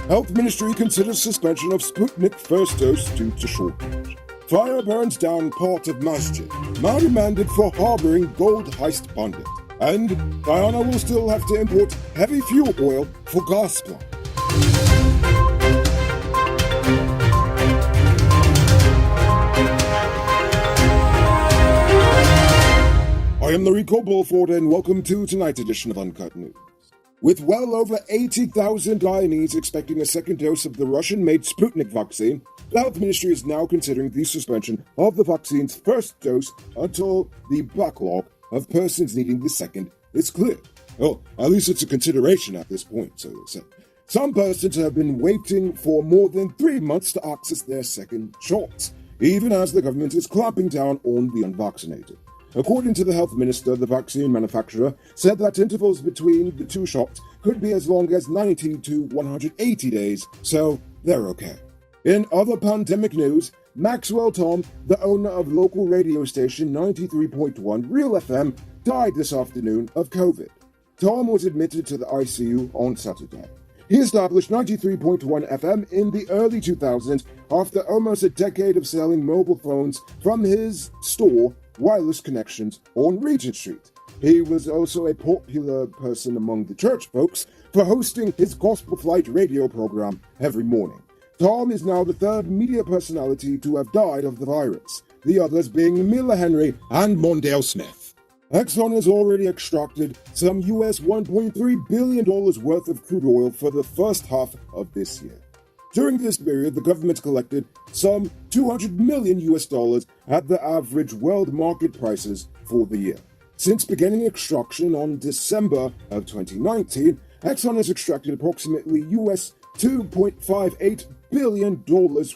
Health Ministry considers suspension of Sputnik first dose due to shortage. Fire burns down part of masjid. Man remanded for harboring gold heist bandit. And Guyana will still have to import heavy fuel oil for gas plant. I am Noriko Bulford and welcome to tonight's edition of Uncut News. With well over 80,000 Guyanese expecting a second dose of the Russian-made Sputnik vaccine, the Health Ministry is now considering the suspension of the vaccine's first dose until the backlog of persons needing the second is cleared. Well, at least it's a consideration at this point, so they say. Some persons have been waiting for more than 3 months to access their second shots, even as the government is clamping down on the unvaccinated. According to the health minister, the vaccine manufacturer said that intervals between the two shots could be as long as 90 to 180 days, so they're okay. In other pandemic news, Maxwell Tom, the owner of local radio station 93.1 Real FM, died this afternoon of COVID. Tom was admitted to the ICU on Saturday. He established 93.1 FM in the early 2000s after almost a decade of selling mobile phones from his store Wireless Connections on Regent Street. He was also a popular person among the church folks for hosting his Gospel Flight radio program every morning. Tom is now the third media personality to have died of the virus, the others being Mila Henry and Mondale Smith. Exxon has already extracted some US $1.3 billion worth of crude oil for the first half of this year. During this period, the government collected some $200 million at the average world market prices for the year. Since beginning extraction on December of 2019, Exxon has extracted approximately US $2.58 billion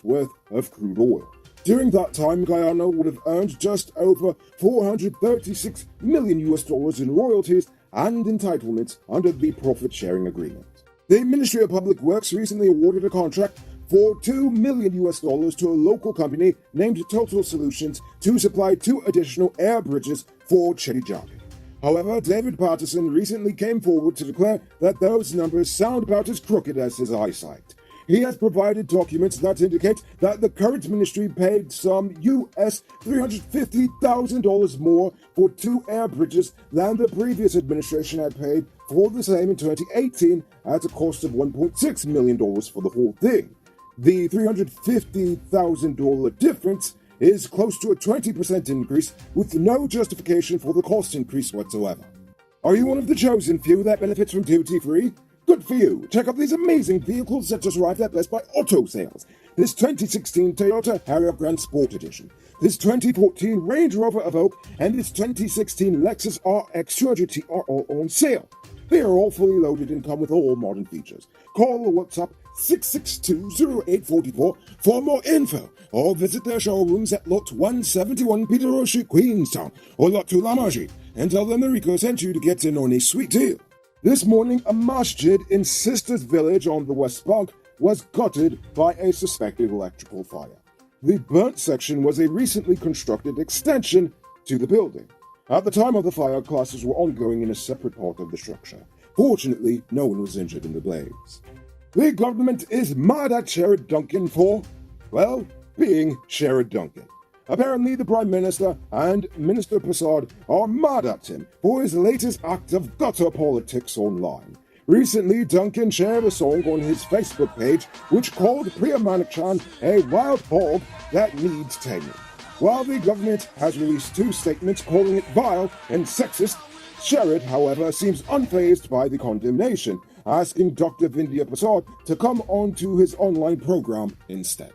worth of crude oil. During that time, Guyana would have earned just over $436 million in royalties and entitlements under the profit-sharing agreement. The Ministry of Public Works recently awarded a contract for $2 million to a local company named Total Solutions to supply 2 additional air bridges for Chedijari. However, David Patterson recently came forward to declare that those numbers sound about as crooked as his eyesight. He has provided documents that indicate that the current ministry paid some US $350,000 more for 2 air bridges than the previous administration had paid for the same in 2018 at a cost of $1.6 million for the whole thing. The $350,000 difference is close to a 20% increase with no justification for the cost increase whatsoever. Are you one of the chosen few that benefits from duty-free? Good for you. Check out these amazing vehicles that just arrived at Best Buy Auto Sales. This 2016 Toyota Harrier Grand Sport Edition, this 2014 Range Rover Evoque, and this 2016 Lexus RX 200 are all on sale. They are all fully loaded and come with all modern features. Call or WhatsApp 662-0844 for more info, or visit their showrooms at Lot 171 Peter Road Street, Queenstown, or Lot 2 La Margie, and tell them Enrico sent you to get in on a sweet deal. This morning, a masjid in Sisters Village on the West Bank was gutted by a suspected electrical fire. The burnt section was a recently constructed extension to the building. At the time of the fire, classes were ongoing in a separate part of the structure. Fortunately, no one was injured in the blaze. The government is mad at Sherrod Duncan for, well, being Sherrod Duncan. Apparently, the Prime Minister and Minister Prasad are mad at him for his latest act of gutter politics online. Recently, Duncan shared a song on his Facebook page which called Priya Manikchan a wild hog that needs taming. While the government has released 2 statements calling it vile and sexist, Sherrod, however, seems unfazed by the condemnation, asking Dr. Vindhya Prasad to come onto his online program instead.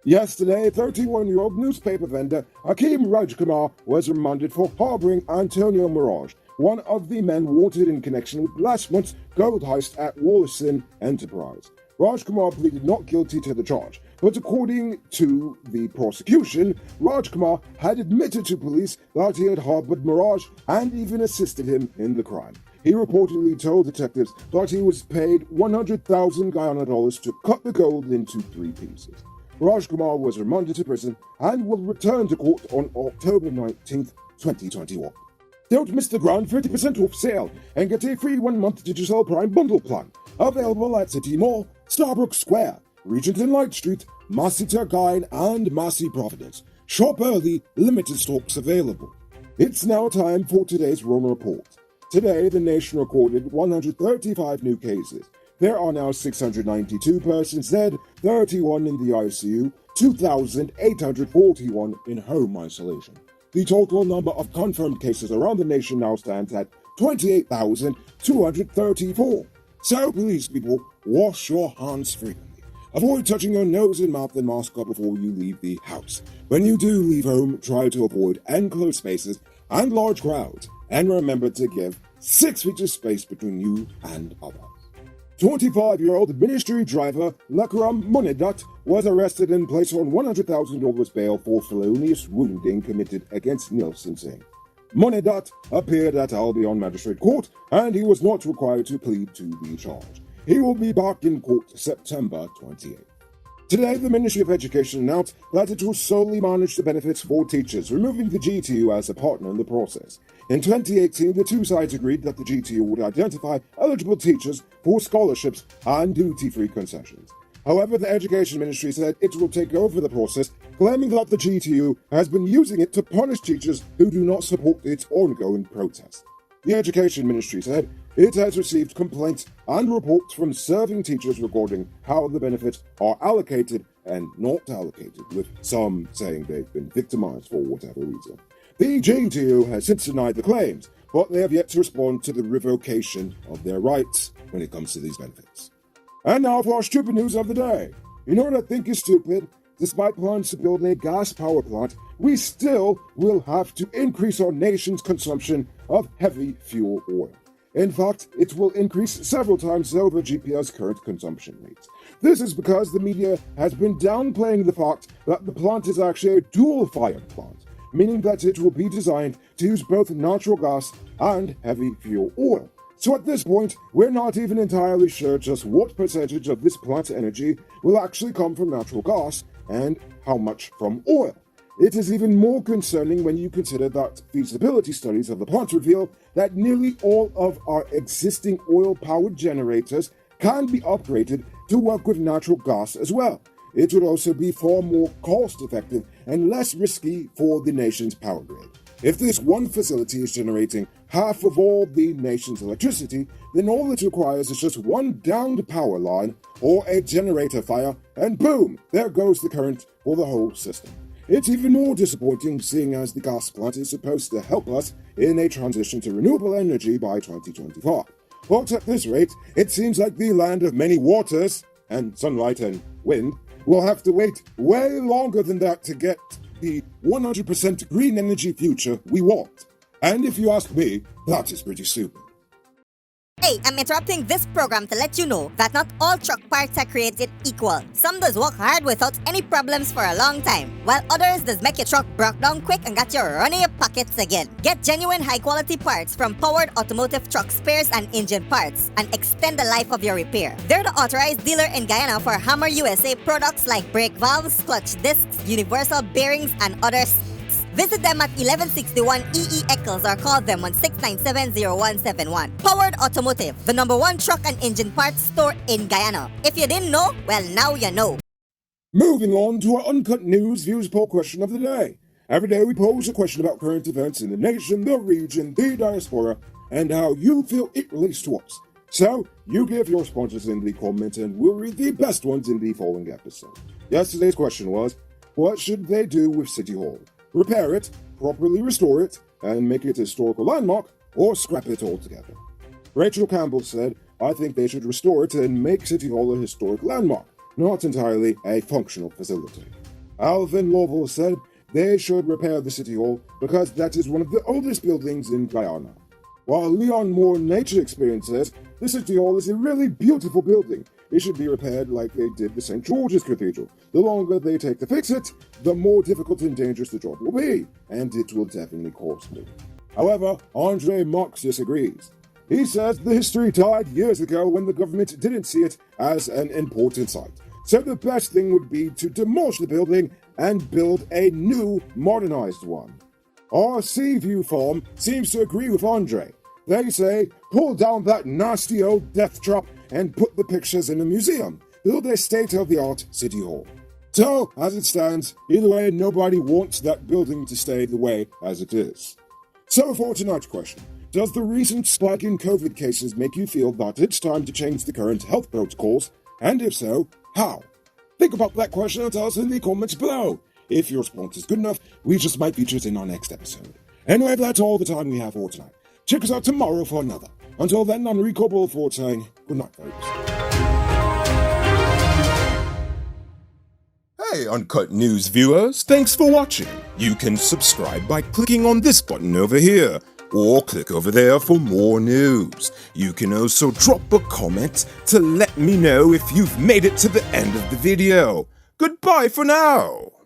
Yesterday, 31-year-old newspaper vendor Hakeem Rajkumar was remanded for harboring Antonio Mirage, one of the men wanted in connection with last month's gold heist at Wollaston Enterprise. Rajkumar pleaded not guilty to the charge, but according to the prosecution, Rajkumar had admitted to police that he had harbored Mirage and even assisted him in the crime. He reportedly told detectives that he was paid 100,000 Guyana dollars to cut the gold into 3 pieces. Rajkumar was remanded to prison and will return to court on October 19, 2021. Don't miss the grand 30% off sale and get a free 1-month digital Prime bundle plan. Available at City Mall, Starbrook Square, Regent and Light Street, Massey Turgine, and Massey Providence. Shop early, limited stocks available. It's now time for today's Roma report. Today, the nation recorded 135 new cases. There are now 692 persons dead, 31 in the ICU, 2,841 in home isolation. The total number of confirmed cases around the nation now stands at 28,234. So please, people, wash your hands frequently. Avoid touching your nose and mouth and mask up before you leave the house. When you do leave home, try to avoid enclosed spaces and large crowds. And remember to give 6 feet of space between you and others. 25-year-old ministry driver Lakram Monedat was arrested and placed on $100,000 bail for felonious wounding committed against Nielsen Singh. Monedat appeared at Albion Magistrate Court and he was not required to plead to the charge. He will be back in court September 28th. Today, the Ministry of Education announced that it will solely manage the benefits for teachers, removing the GTU as a partner in the process. In 2018, the two sides agreed that the GTU would identify eligible teachers for scholarships and duty-free concessions. However, the Education Ministry said it will take over the process, claiming that the GTU has been using it to punish teachers who do not support its ongoing protest. The Education Ministry said it has received complaints and reports from serving teachers regarding how the benefits are allocated and not allocated, with some saying they've been victimized for whatever reason. The GTU has since denied the claims, but they have yet to respond to the revocation of their rights when it comes to these benefits. And now for our stupid news of the day. You know what I think is stupid? Despite plans to build a gas power plant, we still will have to increase our nation's consumption of heavy fuel oil. In fact, it will increase several times over GPL's current consumption rates. This is because the media has been downplaying the fact that the plant is actually a dual-fired plant, meaning that it will be designed to use both natural gas and heavy fuel oil. So at this point, we're not even entirely sure just what percentage of this plant's energy will actually come from natural gas and how much from oil. It is even more concerning when you consider that feasibility studies of the plant reveal that nearly all of our existing oil-powered generators can be upgraded to work with natural gas as well. It would also be far more cost-effective and less risky for the nation's power grid. If this one facility is generating half of all the nation's electricity, then all it requires is just one downed power line or a generator fire, and boom, there goes the current for the whole system. It's even more disappointing seeing as the gas plant is supposed to help us in a transition to renewable energy by 2025. But at this rate, it seems like the land of many waters, and sunlight and wind, will have to wait way longer than that to get the 100% green energy future we want. And if you ask me, that is pretty stupid. Hey, I'm interrupting this program to let you know that not all truck parts are created equal. Some does work hard without any problems for a long time, while others does make your truck broke down quick and got you running your pockets again. Get genuine high-quality parts from Powered Automotive truck spares and engine parts and extend the life of your repair. They're the authorized dealer in Guyana for Hammer USA products like brake valves, clutch discs, universal bearings, and others. Visit them at 1161 EE Eccles or call them on 697-0171. Powered Automotive, the #1 truck and engine parts store in Guyana. If you didn't know, well, now you know. Moving on to our Uncut News Views Poll question of the day. Every day we pose a question about current events in the nation, the region, the diaspora, and how you feel it relates to us. So, you give your responses in the comments and we'll read the best ones in the following episode. Yesterday's question was, what should they do with City Hall? Repair it, properly restore it, and make it a historical landmark, or scrap it altogether? Rachel Campbell said, I think they should restore it and make City Hall a historic landmark, not entirely a functional facility. Alvin Lovell said, they should repair the City Hall because that is one of the oldest buildings in Guyana. While Leon Moore Nature Experience says, the City Hall is a really beautiful building. It should be repaired like they did the St. George's Cathedral. The longer they take to fix it, the more difficult and dangerous the job will be, and it will definitely cost more. However, Andre Marx disagrees. He says the history died years ago when the government didn't see it as an important site. So the best thing would be to demolish the building and build a new, modernized one. Our Sea View forum seems to agree with Andre. They say, pull down that nasty old death trap and put the pictures in a museum. Build a state-of-the-art city hall. So, as it stands, either way, nobody wants that building to stay the way as it is. So for tonight's question, does the recent spike in COVID cases make you feel that it's time to change the current health protocols? And if so, how? Think about that question and tell us in the comments below. If your response is good enough, we just might feature it in our next episode. Anyway, that's all the time we have for tonight. Check us out tomorrow for another. Until then, I'm Rico Bullford saying good night, folks. Hey, Uncut News viewers, thanks for watching. You can subscribe by clicking on this button over here, or click over there for more news. You can also drop a comment to let me know if you've made it to the end of the video. Goodbye for now.